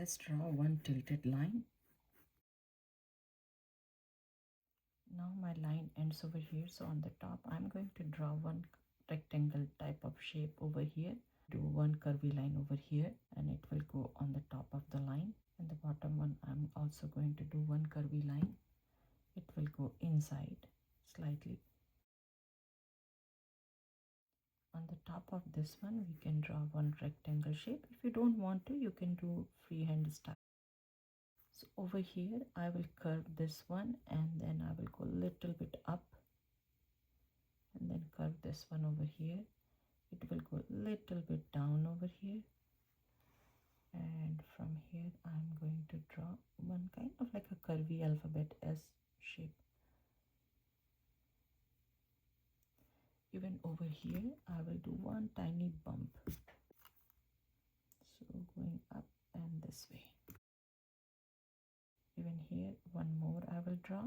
let's draw one tilted line. Now my line ends over here, so on the top I'm going to draw one rectangle type of shape over here, do one curvy line over here, and it will go on the top of the line. And the bottom one I'm also going to do one curvy line, it will go inside slightly. On the top of this one we can draw one rectangle shape. If you don't want to, you can do freehand style. So over here I will curve this one, and then I will go a little bit up, and then curve this one over here. It will go a little bit down over here, and from here I'm going to draw one kind of like a curvy alphabet S shape. Even over here I will do one tiny bump, so going up and this way. Even here one more I will draw,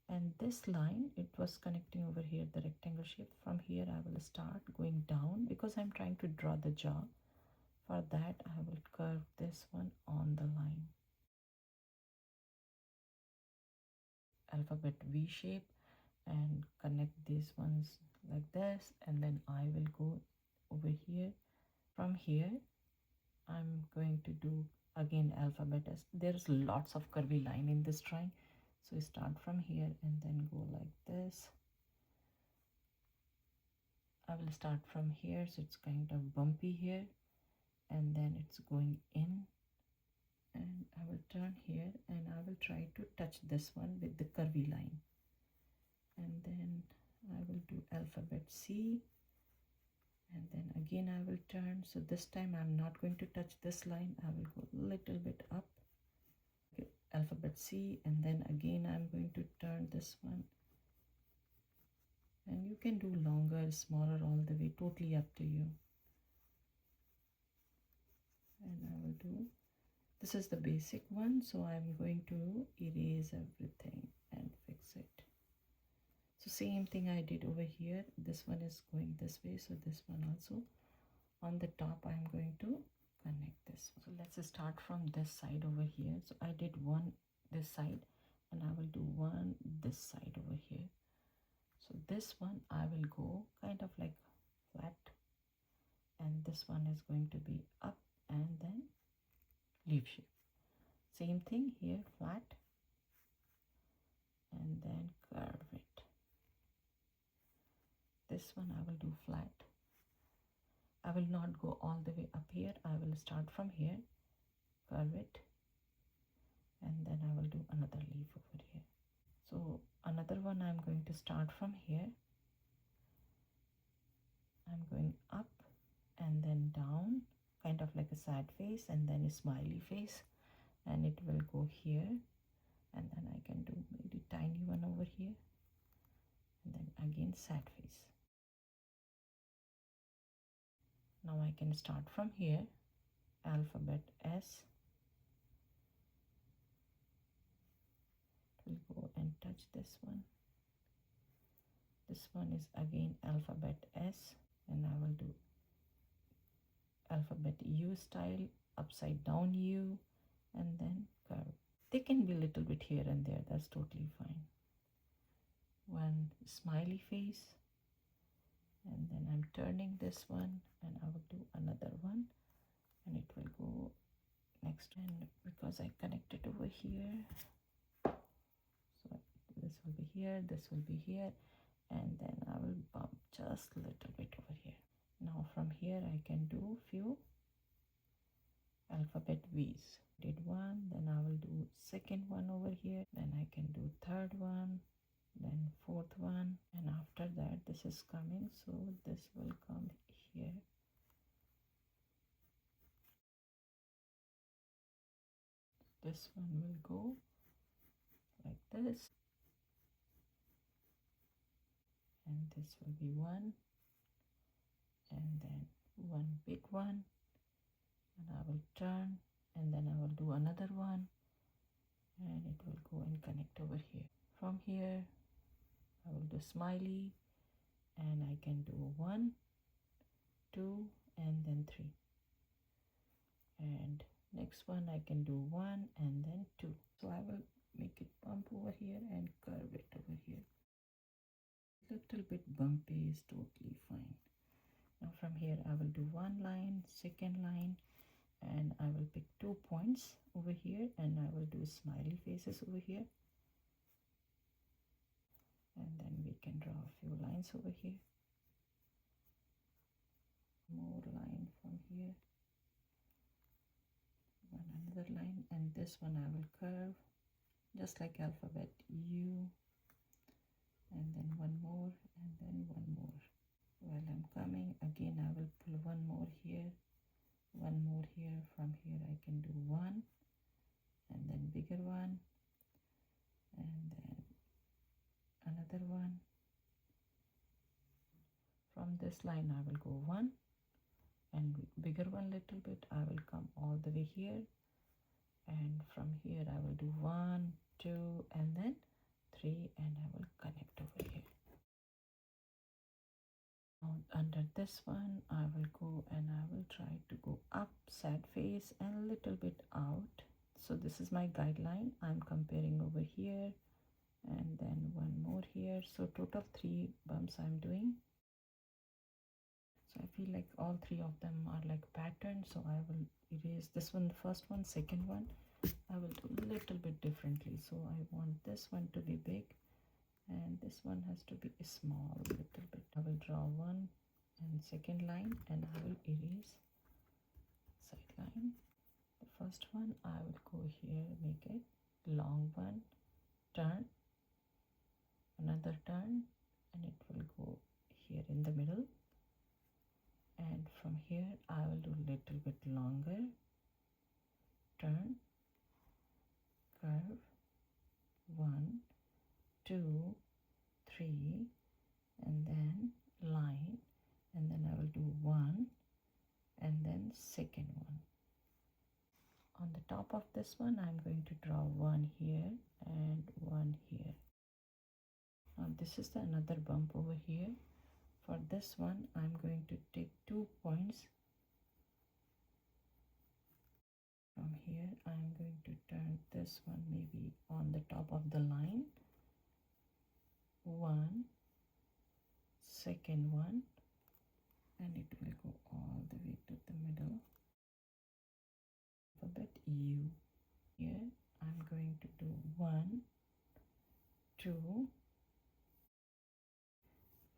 and this line, it was connecting over here, the rectangle shape. From here I will start going down because I'm trying to draw the jaw. For that I will curve this one on the line, alphabet V shape, and connect these ones like this, and then I will go over here. From here I'm going to do again alphabet S. There's lots of curvy line in this drawing, so start from here and then go like this. I will start from here, so it's kind of bumpy here, and then it's going in, and I will turn here and I will try to touch this one with the curvy line, and then I will do alphabet C, and then again I will turn. So this time I'm not going to touch this line, I will go a little bit up. Okay, alphabet C, and then again I'm going to turn this one, and you can do longer, smaller, all the way, totally up to you. And I will do, this is the basic one, so I'm going to erase everything and fix it. So same thing I did over here, this one is going this way, so this one also. On the top I'm going to connect this one. So let's start from this side over here. So I did one this side, and I will do one this side over here. So this one I will go kind of like flat, and this one is going to be up and then leaf shape. Same thing here, flat, and then curve it. This one I will do flat. I will not go all the way up here, I will start from here, curve it, and then I will do another leaf over here. So another one I'm going to start from here, I'm going up and then down, kind of like a sad face, and then a smiley face, and it will go here, and then I can do maybe tiny one over here, and then again sad face. Now I can start from here, alphabet S, it will go and touch this one. This one is again alphabet S, and I will do alphabet U style, upside down U, and then curve. They can be a little bit here and there, that's totally fine. One smiley face, and then I'm turning this one, and I will do another one, and it will go next. And because I connected over here, so this will be here, this will be here, and then I will bump just a little bit over here. Now from here I can do few alphabet V's. Did one, then I will do second one over here, then I can do third one, then fourth one, and after that this is coming, so this will come here. This one will go like this, and this will be one, and then one big one, and I will turn, and then I will do another one, and it will go and connect over here. From here I will do smiley, and I can do 1, 2, and then 3. And Next one I can do 1 and then 2. So I will make it bump over here and curve it over here. Little bit bumpy is totally fine. Now from here I will do one line, second line, and I will pick 2 points over here, and I will do smiley faces over here, and then we can draw a few lines over here, more line from here, another line, and this one I will curve just like alphabet U, and then one more, and then one more. While I'm coming again, I will pull one more here, one more here. From here I can do one, and then bigger one, and then another one. From this line I will go one, and bigger one little bit. I will come all the way here, and from here I will do 1, 2, and then 3, and I will connect over here. Now under this one I will go and I will try to go up, sad face, and a little bit out. So this is my guideline. I'm comparing over here, and then one more here. So total 3 bumps I'm doing. So I feel like all 3 of them are like patterns, so I will erase this one, the first one, second one. I will do a little bit differently. So I want this one to be big, and this one has to be small a little bit. I will draw one and second line, and I will erase side line. The first one I will go here, make it long one, turn, another turn, and it will go here in the middle. And from here I will do a little bit longer, turn, curve, 1, 2, 3, and then line, and then I will do 1 and then second one. On the top of this one I'm going to draw 1 here and 1 here. Now this is another bump over here. For this one I'm going to take 2 points. From here I'm going to turn this one maybe on the top of the line, 1, second one, and it will go all the way to the middle. Alphabet U. Here I'm going to do 1, 2,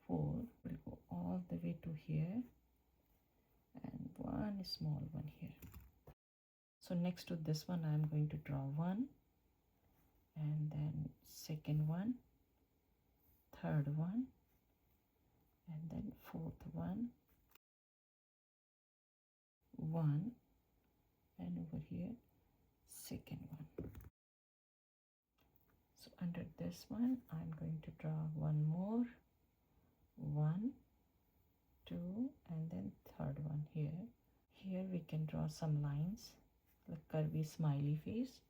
4, will go all the way to here, and one small one here. So next to this one I'm going to draw 1, and then second one, third one, and then fourth one, 1, and over here second one. So under this one I'm going to draw one more, 1, 2, and then third one here. Here we can draw some lines like curvy smiley face.